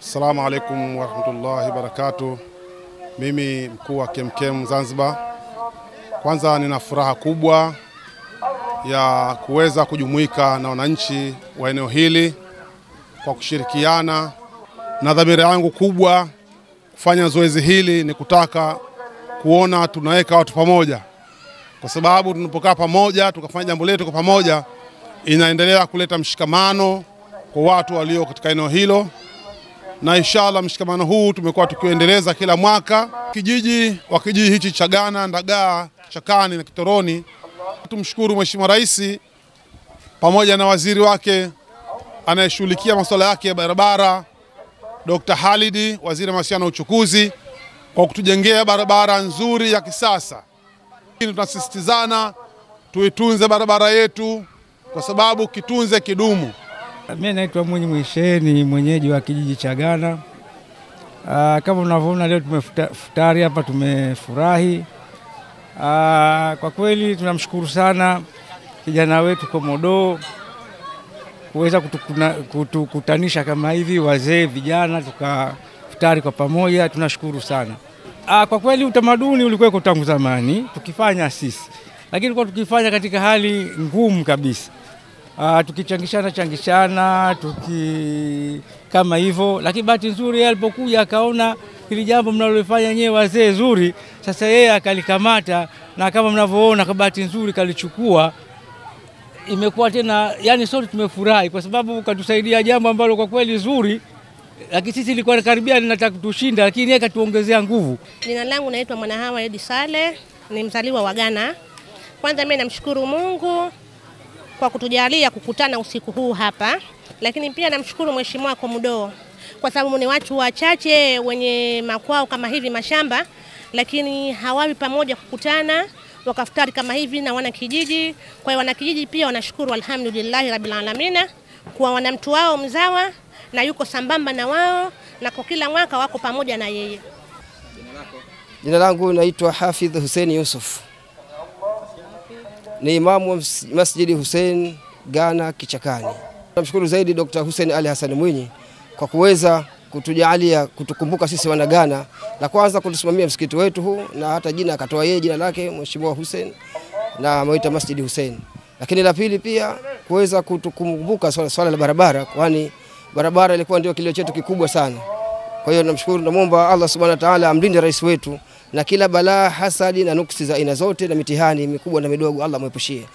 Assalamu alaikum warahmatullahi wabarakatuh. Mimi mkuu wa KemKem Zanzibar. Kwanza nina furaha kubwa ya kuweza kujumuika na wananchi wa eneo hili kwa kushirikiana, na dhamira yangu kubwa kufanya zoezi hili ni kutaka kuona tunaweka watu pamoja, kwa sababu tunapokaa pamoja tukafanya jambo letu kwa pamoja inaendelea kuleta mshikamano kwa watu walio katika eneo hilo, na inshallah mshikamano huu tumekuwa tukiendeleza kila mwaka. Kijiji hichi cha Ghana, Ndagaa, Chakani na Kitoroni, tumshukuru Mheshimiwa Rais pamoja na waziri wake anayeshughulikia masuala yake ya barabara, Dr. Halidi, waziri wa mawasiliano na uchukuzi, kwa kutujengea barabara nzuri ya kisasa. Tunasisitizana tuitunze barabara yetu kwa sababu kitunze kidumu. Mimi naitwa Mwinyi Mwisheni, mwenyeji wa kijiji cha Ghana. Kama unavyoona leo tumefutari hapa, tumefurahi. Kwa kweli tunamshukuru sana kijana wetu Komodo kuweza kutukutanisha kama hivi, wazee vijana tukafutari kwa pamoja. Tunashukuru sana. Kwa kweli utamaduni ulikuwa tangu zamani tukifanya sisi, lakini kwa tukifanya katika hali ngumu kabisa. Tukichangishana kama hivyo, lakini bahati nzuri alipokuja akaona hili jambo mnalofanya nyewe wazee zuri, sasa yeye akalikamata, na kama mnavyoona kwa bahati nzuri kalichukua. Imekuwa tena, yani sote tumefurahi kwa sababu katusaidia jambo ambalo kwa kweli zuri, lakini sisi ilikuwa karibia linataka kutushinda, lakini yeye katuongezea nguvu. Jina langu naitwa Mwanahawa Edi Saleh, ni mzaliwa wa Ghana. Kwanza mimi namshukuru Mungu kwa kutujalia kukutana usiku huu hapa, lakini pia namshukuru Mheshimiwa Komodo kwa sababu ni watu wachache wenye makwao kama hivi mashamba, lakini hawawi pamoja kukutana wakafutari kama hivi na wana kijiji. Kwa hiyo wana kijiji pia wanashukuru alhamdulillah rabbil alamin kwa wana mtu wao mzawa na yuko sambamba na wao, na kwa kila mwaka wako pamoja na yeye. Jina langu naitwa Hafidh Hussein Yusuf, ni imamu wa Masjidi Hussein Ghana Kichakani. Namshukuru zaidi Dr. Hussein Ali Hassan Mwinyi kwa kuweza kutujalia kutukumbuka sisi wana Ghana, na kwanza kutusimamia msikiti wetu huu, na hata jina akatoa yeye jina lake Mheshimiwa Hussein na ameita Masjidi Hussein. Lakini la pili pia kuweza kutukumbuka swala la barabara, kwani barabara ilikuwa ndio kilio chetu kikubwa sana. Kwa hiyo namshukuru, namuomba Allah Subhanahu wa Ta'ala amlinde rais wetu na kila balaa, hasadi na nuksi za aina zote na mitihani mikubwa na midogo Allah mwepushie.